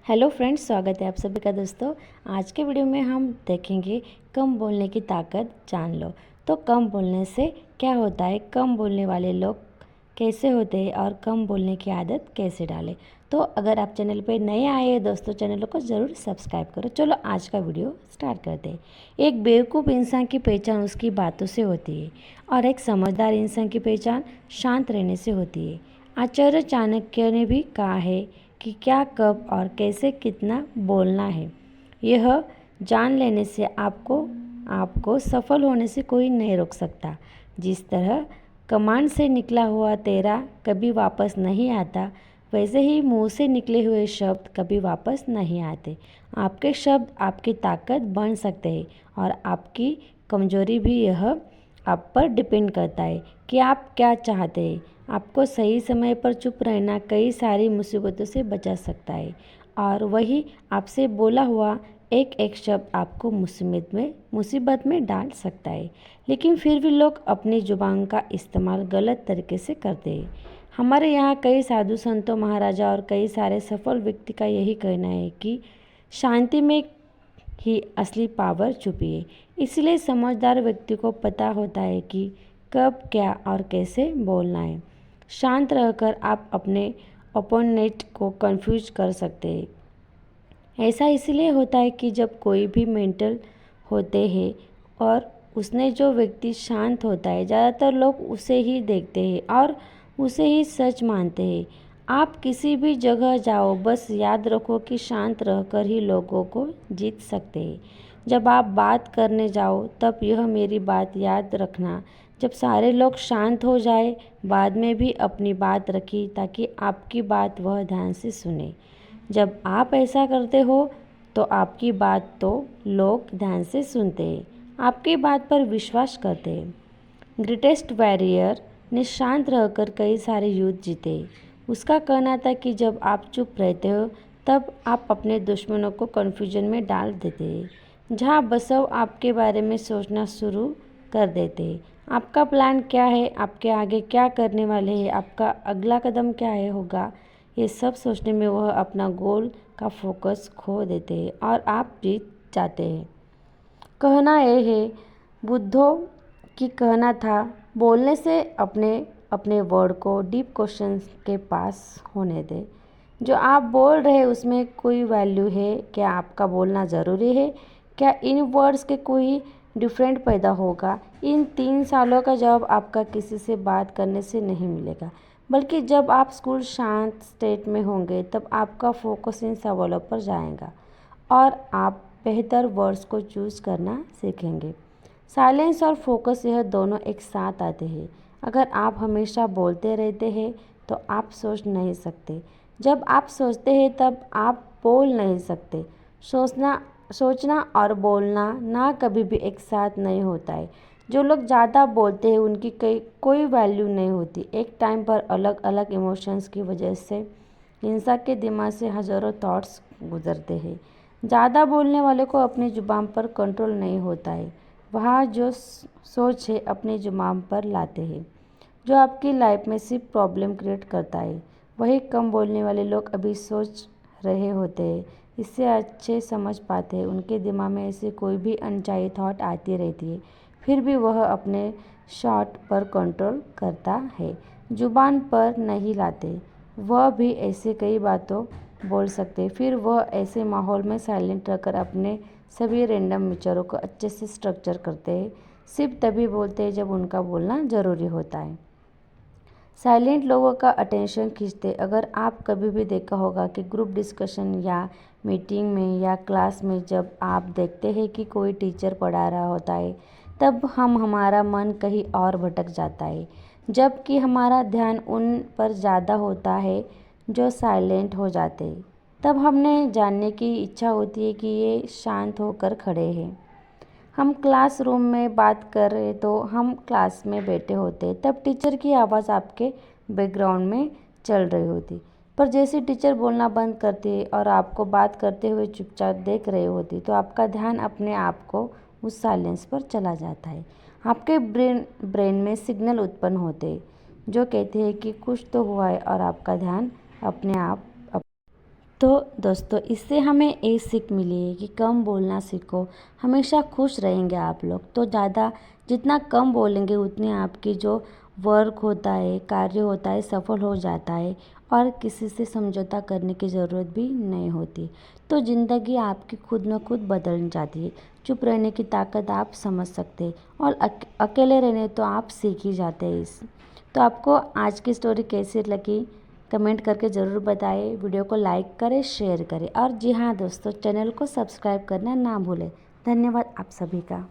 Hello friends, स्वागत है आप सभी का दोस्तों। आज के वीडियो में हम देखेंगे कम बोलने की ताकत जान लो। तो कम बोलने से क्या होता है, कम बोलने वाले लोग कैसे होते हैं और कम बोलने की आदत कैसे डालें। तो अगर आप चैनल पे नए आए हैं दोस्तों, चैनल को ज़रूर सब्सक्राइब करो। चलो आज का वीडियो स्टार्ट करते हैं। एक बेवकूफ़ इंसान की पहचान उसकी बातों से होती है और एक समझदार इंसान की पहचान शांत रहने से होती है। आचार्य चाणक्य ने भी कहा है कि क्या, कब और कैसे कितना बोलना है, यह जान लेने से आपको सफल होने से कोई नहीं रोक सकता। जिस तरह कमांड से निकला हुआ तेरा कभी वापस नहीं आता, वैसे ही मुंह से निकले हुए शब्द कभी वापस नहीं आते। आपके शब्द आपकी ताकत बन सकते हैं और आपकी कमजोरी भी। यह आप पर डिपेंड करता है कि आप क्या चाहते हैं। आपको सही समय पर चुप रहना कई सारी मुसीबतों से बचा सकता है और वही आपसे बोला हुआ एक एक शब्द आपको मुसीबत में डाल सकता है। लेकिन फिर भी लोग अपनी जुबान का इस्तेमाल गलत तरीके से करते हैं। हमारे यहाँ कई साधु संतों, महाराजा और कई सारे सफल व्यक्ति का यही कहना है कि शांति में ही असली पावर छुपी है। इसलिए समझदार व्यक्ति को पता होता है कि कब, क्या और कैसे बोलना है। शांत रहकर आप अपने ओपोनेंट को कंफ्यूज कर सकते हैं। ऐसा इसलिए होता है कि जब कोई भी मेंटल होते हैं और उसने जो व्यक्ति शांत होता है, ज़्यादातर लोग उसे ही देखते हैं और उसे ही सच मानते हैं। आप किसी भी जगह जाओ, बस याद रखो कि शांत रहकर ही लोगों को जीत सकते हैं। जब आप बात करने जाओ तब यह मेरी बात याद रखना, जब सारे लोग शांत हो जाए बाद में भी अपनी बात रखी ताकि आपकी बात वह ध्यान से सुने। जब आप ऐसा करते हो तो आपकी बात तो लोग ध्यान से सुनते हैं, आपकी बात पर विश्वास करते हैं। ग्रेटेस्ट वॉरियर ने शांत रहकर कई सारे युद्ध जीते। उसका कहना था कि जब आप चुप रहते हो तब आप अपने दुश्मनों को कन्फ्यूजन में डाल देते हैं। जहाँ बसव आपके बारे में सोचना शुरू कर देते हैं। आपका प्लान क्या है, आपके आगे क्या करने वाले हैं, आपका अगला कदम क्या है होगा, ये सब सोचने में वह अपना गोल का फोकस खो देते हैं और आप जीत जाते हैं। कहना यह है, बुद्धों की कहना था, बोलने से अपने अपने वर्ड को डीप क्वेश्चन के पास होने दें। जो आप बोल रहे उसमें कोई वैल्यू है? क्या आपका बोलना ज़रूरी है? क्या इन वर्ड्स के कोई डिफरेंट पैदा होगा? इन 3 सालों का जवाब आपका किसी से बात करने से नहीं मिलेगा, बल्कि जब आप स्कूल शांत स्टेट में होंगे तब आपका फोकस इन सवालों पर जाएगा और आप बेहतर वर्ड्स को चूज़ करना सीखेंगे। साइलेंस और फोकस, यह दोनों एक साथ आते हैं। अगर आप हमेशा बोलते रहते हैं तो आप सोच नहीं सकते। जब आप सोचते हैं तब आप बोल नहीं सकते। सोचना और बोलना ना कभी भी एक साथ नहीं होता है। जो लोग ज़्यादा बोलते हैं उनकी कोई वैल्यू नहीं होती। एक टाइम पर अलग अलग इमोशंस की वजह से इंसान के दिमाग से हज़ारों थॉट्स गुजरते हैं। ज़्यादा बोलने वाले को अपनी ज़ुबान पर कंट्रोल नहीं होता है। वह जो सोच है अपनी ज़ुबान पर लाते हैं, जो आपकी लाइफ में सिर्फ प्रॉब्लम क्रिएट करता है। वही कम बोलने वाले लोग अभी सोच रहे होते हैं, इससे अच्छे समझ पाते हैं। उनके दिमाग में ऐसे कोई भी अनचाही थॉट आती रहती है, फिर भी वह अपने शॉट पर कंट्रोल करता है, ज़ुबान पर नहीं लाते। वह भी ऐसे कई बातों बोल सकते हैं, फिर वह ऐसे माहौल में साइलेंट रहकर अपने सभी रैंडम विचारों को अच्छे से स्ट्रक्चर करते हैं। सिर्फ तभी बोलते हैं जब उनका बोलना ज़रूरी होता है। साइलेंट लोगों का अटेंशन खींचते। अगर आप कभी भी देखा होगा कि ग्रुप डिस्कशन या मीटिंग में या क्लास में जब आप देखते हैं कि कोई टीचर पढ़ा रहा होता है तब हमारा मन कहीं और भटक जाता है, जबकि हमारा ध्यान उन पर ज़्यादा होता है जो साइलेंट हो जाते हैं। तब हमने जानने की इच्छा होती है कि ये शांत होकर खड़े हैं। हम क्लासरूम में बात कर रहे तो हम क्लास में बैठे होते, तब टीचर की आवाज़ आपके बैकग्राउंड में चल रही होती। पर जैसे टीचर बोलना बंद करती और आपको बात करते हुए चुपचाप देख रही होती तो आपका ध्यान अपने आप को उस साइलेंस पर चला जाता है। आपके ब्रेन में सिग्नल उत्पन्न होते जो कहते हैं कि कुछ तो हुआ है और आपका ध्यान अपने आप तो दोस्तों इससे हमें एक सीख मिली है कि कम बोलना सीखो, हमेशा खुश रहेंगे आप लोग। तो जितना कम बोलेंगे उतनी आपकी जो वर्क होता है, कार्य होता है, सफल हो जाता है और किसी से समझौता करने की ज़रूरत भी नहीं होती। तो ज़िंदगी आपकी खुद न खुद बदल जाती है। चुप रहने की ताकत आप समझ सकते हैं और अकेले रहने तो आप सीख ही जाते हैं इस। तो आपको आज की स्टोरी कैसी लगी कमेंट करके ज़रूर बताएं। वीडियो को लाइक करें, शेयर करें और जी हाँ दोस्तों, चैनल को सब्सक्राइब करना ना भूलें। धन्यवाद आप सभी का।